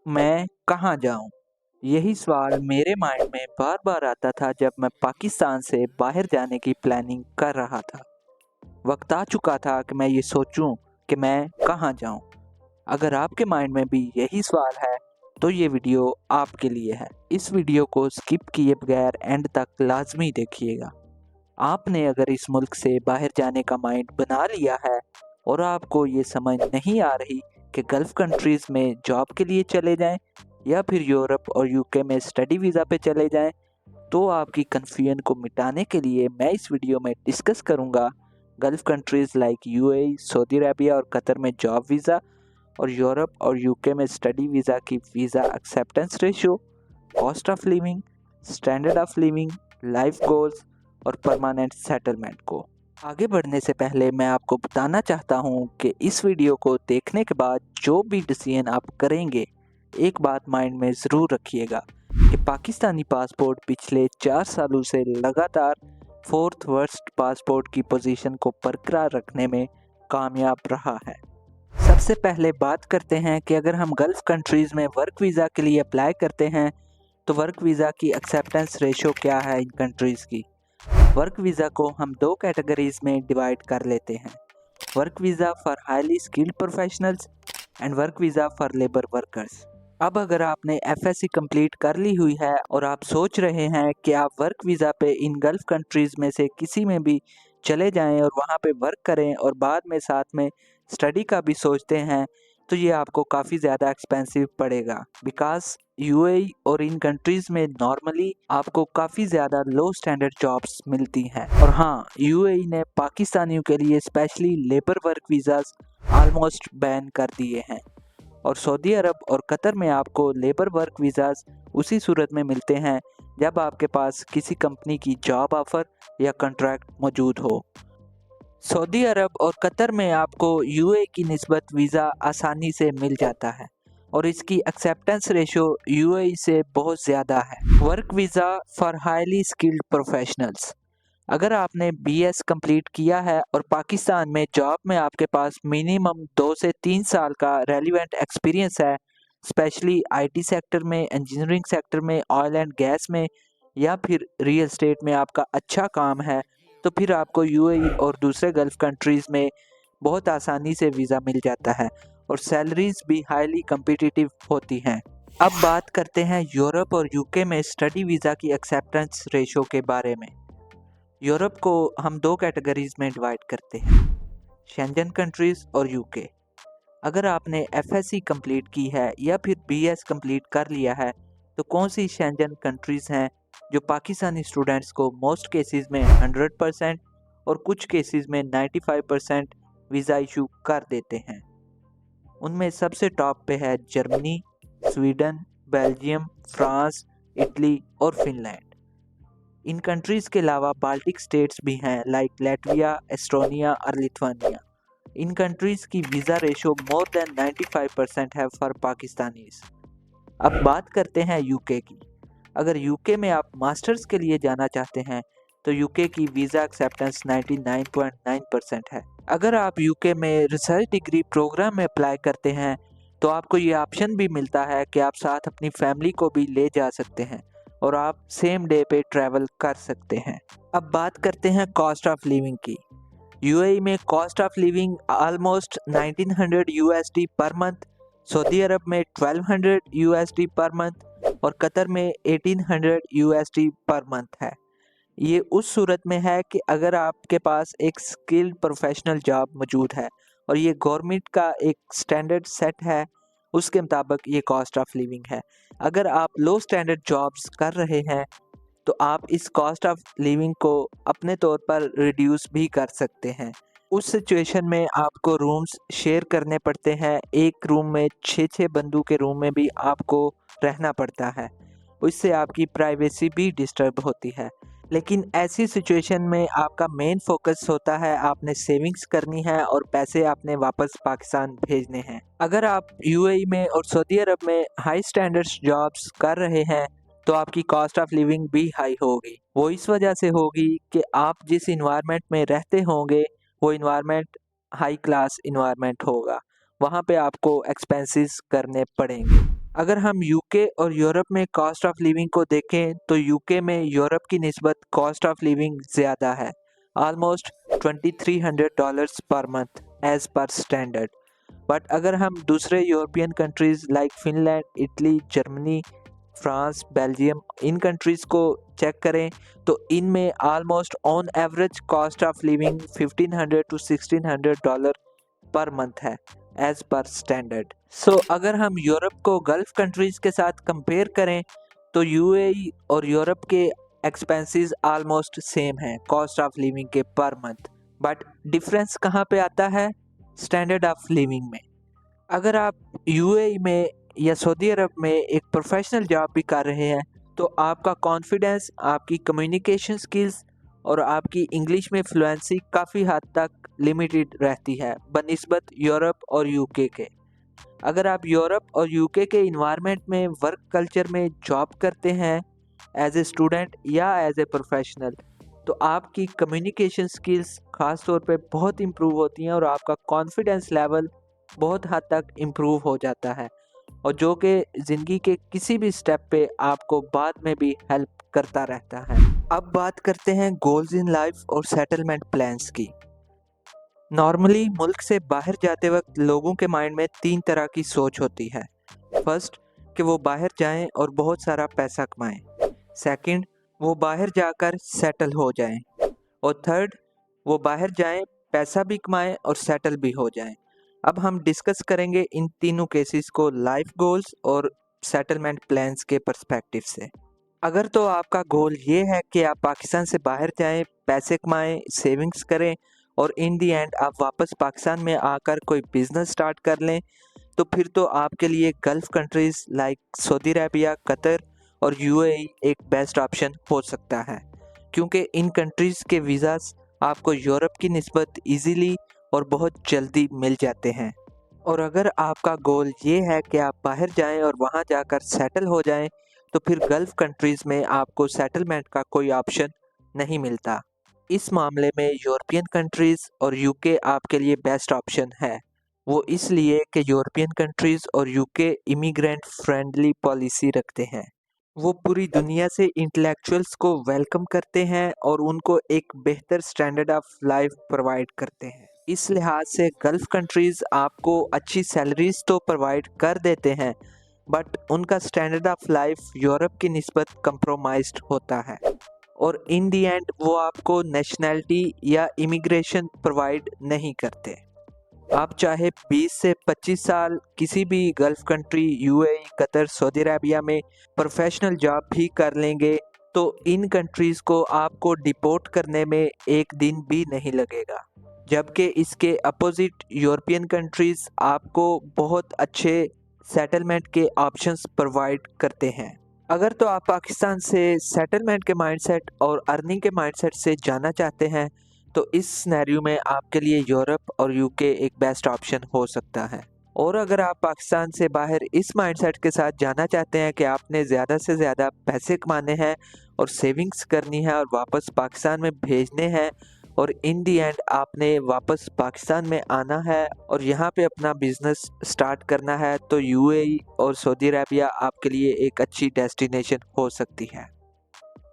मैं कहाँ जाऊँ? यही सवाल मेरे माइंड में बार-बार आता था जब मैं पाकिस्तान से बाहर जाने की प्लानिंग कर रहा था। वक़्त आ चुका था कि मैं ये सोचूँ कि मैं कहाँ जाऊँ? अगर आपके माइंड में भी यही सवाल है, तो ये वीडियो आपके लिए है। इस वीडियो को स्किप किए बगैर एंड तक लाज़मी देखिएगा। आपने अगर इस मुल्क से बाहर जाने का माइंड बना लिया है और आपको ये समझ नहीं आ रही कि गल्फ़ कंट्रीज़ में जॉब के लिए चले जाएँ या फिर यूरोप और यूके में स्टडी वीज़ा पे चले जाएँ, तो आपकी कन्फ्यूजन को मिटाने के लिए मैं इस वीडियो में डिस्कस करूँगा gulf countries like UAE, Saudi Arabia और कतर में जॉब वीज़ा और यूरोप और यूके में स्टडी वीज़ा की visa acceptance ratio, cost of living, standard of living, life goals और परमानेंट सेटलमेंट को। आगे बढ़ने से पहले मैं आपको बताना चाहता हूँ कि इस वीडियो को देखने के बाद जो भी डिसीजन आप करेंगे, एक बात माइंड में ज़रूर रखिएगा कि पाकिस्तानी पासपोर्ट पिछले 4 सालों से लगातार फोर्थ वर्स्ट पासपोर्ट की पोजीशन को बरकरार रखने में कामयाब रहा है। सबसे पहले बात करते हैं कि अगर हम गल्फ़ कंट्रीज़ में वर्क वीज़ा के लिए अप्लाई करते हैं, तो वर्क वीज़ा की एक्सेप्टेंस रेशो क्या है इन कंट्रीज़ की। वर्क वीज़ा को हम 2 कैटेगरीज़ में डिवाइड कर लेते हैं, work visa for highly skilled professionals and work visa for labour workers. अब अगर आपने एफएससी कंप्लीट कर ली हुई है और आप सोच रहे हैं कि आप वर्क वीज़ा पे इन गल्फ़ कंट्रीज़ में से किसी में भी चले जाएं और वहाँ पे वर्क करें और बाद में साथ में स्टडी का भी सोचते हैं, तो ये आपको काफ़ी ज़्यादा एक्सपेंसिव पड़ेगा बिकॉज़ यूएई और इन कंट्रीज़ में नॉर्मली आपको काफ़ी ज़्यादा लो स्टैंडर्ड जॉब्स मिलती हैं। और हाँ, यूएई ने पाकिस्तानियों के लिए specially labour work visas almost ban कर दिए हैं और सऊदी अरब और कतर में आपको लेबर वर्क वीज़ाज़ उसी सूरत में मिलते हैं जब आपके पास किसी कंपनी की जॉब ऑफ़र या कॉन्ट्रैक्ट मौजूद हो। सऊदी अरब और कतर में आपको यूए की निस्बत वीज़ा आसानी से मिल जाता है और इसकी एक्सेप्टेंस रेशो यूएई से बहुत ज़्यादा है। Work visa for highly skilled professionals. अगर आपने बीएस कंप्लीट किया है और पाकिस्तान में जॉब में आपके पास मिनिमम 2 से 3 साल का रेलिवेंट एक्सपीरियंस है, स्पेशली आईटी सेक्टर में, इंजीनियरिंग सेक्टर में, ऑयल एंड गैस में या फिर रियल एस्टेट में आपका अच्छा काम है, तो फिर आपको यूएई और दूसरे गल्फ़ कंट्रीज़ में बहुत आसानी से वीज़ा मिल जाता है और सैलरीज़ भी हाईली कम्पिटिटिव होती हैं। अब बात करते हैं यूरोप और यूके में स्टडी वीज़ा की एक्सेप्टेंस रेशो के बारे में। यूरोप को हम 2 कैटेगरीज़ में डिवाइड करते हैं, शेंजन कंट्रीज़ और यूके। अगर आपने एफएससी कंप्लीट की है या फिर बीएस कंप्लीट कर लिया है, तो कौन सी शेंजन कंट्रीज़ हैं जो पाकिस्तानी स्टूडेंट्स को मोस्ट केसेस में 100% और कुछ केसेस में 95% वीज़ा इशू कर देते हैं। उनमें सबसे टॉप पे है Germany, Sweden, Belgium, France, Italy और फिनलैंड। इन कंट्रीज़ के अलावा बाल्टिक स्टेट्स भी हैं लाइक लैटविया, एस्टोनिया और लिथुआनिया। इन कंट्रीज़ की वीज़ा रेशो मोर देन 95% है फॉर पाकिस्तानीज़। अब बात करते हैं यूके की। अगर यूके में आप मास्टर्स के लिए जाना चाहते हैं, तो यूके की वीज़ा एक्सेप्टेंस 99.9% है। अगर आप यूके में रिसर्च डिग्री प्रोग्राम में अप्लाई करते हैं, तो आपको ये ऑप्शन भी मिलता है कि आप साथ अपनी फैमिली को भी ले जा सकते हैं और आप सेम डे पे ट्रैवल कर सकते हैं। अब बात करते हैं कॉस्ट ऑफ लिविंग की। यूएई में cost of living almost 1900 USD per month, सऊदी अरब में 1200 यूएसडी पर मंथ और कतर में 1800 यूएसडी पर मंथ है। ये उस सूरत में है कि अगर आपके पास एक स्किल्ड प्रोफेशनल जॉब मौजूद है और ये गवर्नमेंट का एक स्टैंडर्ड सेट है, उसके मुताबिक ये कॉस्ट ऑफ लिविंग है। अगर आप लो स्टैंडर्ड जॉब्स कर रहे हैं, तो आप इस कॉस्ट ऑफ लिविंग को अपने तौर पर रिड्यूस भी कर सकते हैं। उस सिचुएशन में आपको रूम्स शेयर करने पड़ते हैं, एक रूम में 6-6 बंदों के रूम में भी आपको रहना पड़ता है। उससे आपकी प्राइवेसी भी डिस्टर्ब होती है। लेकिन ऐसी सिचुएशन में आपका मेन फोकस होता है आपने सेविंग्स करनी है और पैसे आपने वापस पाकिस्तान भेजने हैं। अगर आप यूएई में और सऊदी अरब में हाई स्टैंडर्ड्स जॉब्स कर रहे हैं, तो आपकी कॉस्ट ऑफ लिविंग भी हाई होगी। वो इस वजह से होगी कि आप जिस इन्वायरमेंट में रहते होंगे, वो इन्वायरमेंट हाई क्लास इन्वायरमेंट होगा। वहाँ पे आपको एक्सपेंसेस करने पड़ेंगे। अगर हम यूके और यूरोप में कॉस्ट ऑफ लिविंग को देखें तो यूके में यूरोप की निस्बत कॉस्ट ऑफ लिविंग ज़्यादा है, almost $2300 per month as per standard. But अगर हम दूसरे European countries like Finland, Italy, Germany, France, Belgium, इन कंट्रीज़ को चेक करें तो इनमें almost on average cost of living $1500 to $1600 per month है एज पर स्टैंडर्ड। सो अगर हम यूरोप को गल्फ कंट्रीज़ के साथ कंपेयर करें तो यूएई और यूरोप के एक्सपेंसेस ऑलमोस्ट सेम हैं कॉस्ट ऑफ लिविंग के पर मंथ। बट डिफरेंस कहाँ पे आता है? स्टैंडर्ड ऑफ लिविंग में। अगर आप यूएई में या सऊदी अरब में एक प्रोफेशनल जॉब भी कर रहे हैं तो आपका कॉन्फिडेंस, आपकी कम्युनिकेशन स्किल्स और आपकी इंग्लिश में फ्लुएंसी काफ़ी हद तक लिमिटेड रहती है बनिस्बत यूरोप और यूके के। अगर आप यूरोप और यूके के इन्वायरमेंट में, वर्क कल्चर में जॉब करते हैं एज ए स्टूडेंट या एज ए प्रोफेशनल, तो आपकी कम्युनिकेशन स्किल्स ख़ास तौर पे बहुत इम्प्रूव होती हैं और आपका कॉन्फिडेंस लेवल बहुत हद तक इम्प्रूव हो जाता है, और जो कि ज़िंदगी के किसी भी स्टेप पे आपको बाद में भी हेल्प करता रहता है। अब बात करते हैं गोल्स इन लाइफ और सेटलमेंट प्लान्स की। नॉर्मली मुल्क से बाहर जाते वक्त लोगों के माइंड में 3 तरह की सोच होती है। फर्स्ट, कि वो बाहर जाएं और बहुत सारा पैसा कमाएं। सेकंड, वो बाहर जाकर सेटल हो जाएं। और थर्ड, वो बाहर जाएं, पैसा भी कमाएं और सेटल भी हो जाएं। अब हम डिस्कस करेंगे इन तीनों केसेस को लाइफ गोल्स और सेटलमेंट प्लान्स के पर्सपेक्टिव से। अगर तो आपका गोल ये है कि आप पाकिस्तान से बाहर जाएं, पैसे कमाएं, सेविंग्स करें और इन दी एंड आप वापस पाकिस्तान में आकर कोई बिज़नेस स्टार्ट कर लें, तो फिर तो आपके लिए gulf countries like Saudi Arabia, Qatar और यूएई एक बेस्ट ऑप्शन हो सकता है, क्योंकि इन कंट्रीज़ के वीज़ास आपको यूरोप की निस्बत ईज़िली और बहुत जल्दी मिल जाते हैं। और अगर आपका गोल ये है कि आप बाहर जाएं और वहां जाकर सेटल हो जाएं, तो फिर गल्फ़ कंट्रीज़ में आपको सेटलमेंट का कोई ऑप्शन नहीं मिलता। इस मामले में यूरोपियन कंट्रीज़ और यूके आपके लिए बेस्ट ऑप्शन है। वो इसलिए कि यूरोपियन कंट्रीज़ और यूके इमिग्रेंट फ्रेंडली पॉलिसी रखते हैं। वो पूरी दुनिया से इंटेलेक्चुअल्स को वेलकम करते हैं और उनको एक बेहतर स्टैंडर्ड ऑफ लाइफ प्रोवाइड करते हैं। इस लिहाज से गल्फ़ कंट्रीज़ आपको अच्छी सैलरीज तो प्रोवाइड कर देते हैं, बट उनका स्टैंडर्ड ऑफ लाइफ यूरोप की निस्बत कंप्रोमाइज्ड होता है और इन दी एंड वो आपको नेशनैलिटी या इमिग्रेशन प्रोवाइड नहीं करते। आप चाहे 20 से 25 साल किसी भी gulf country, UAE, Qatar, Saudi Arabia में प्रोफेशनल जॉब भी कर लेंगे, तो इन कंट्रीज़ को आपको डिपोर्ट करने में एक दिन भी नहीं लगेगा, जबकि इसके अपोजिट यूरोपियन कंट्रीज़ आपको बहुत अच्छे सेटलमेंट के ऑप्शंस प्रोवाइड करते हैं। अगर तो आप पाकिस्तान से सेटलमेंट के माइंडसेट और अर्निंग के माइंडसेट से जाना चाहते हैं, तो इस सिनेरियो में आपके लिए यूरोप और यूके एक बेस्ट ऑप्शन हो सकता है। और अगर आप पाकिस्तान से बाहर इस माइंडसेट के साथ जाना चाहते हैं कि आपने ज़्यादा से ज़्यादा पैसे कमाने हैं और सेविंग्स करनी है और वापस पाकिस्तान में भेजने हैं, और इन दी एंड आपने वापस पाकिस्तान में आना है और यहाँ पे अपना बिज़नेस स्टार्ट करना है, तो यूएई और सऊदी अरेबिया आपके लिए एक अच्छी डेस्टिनेशन हो सकती है।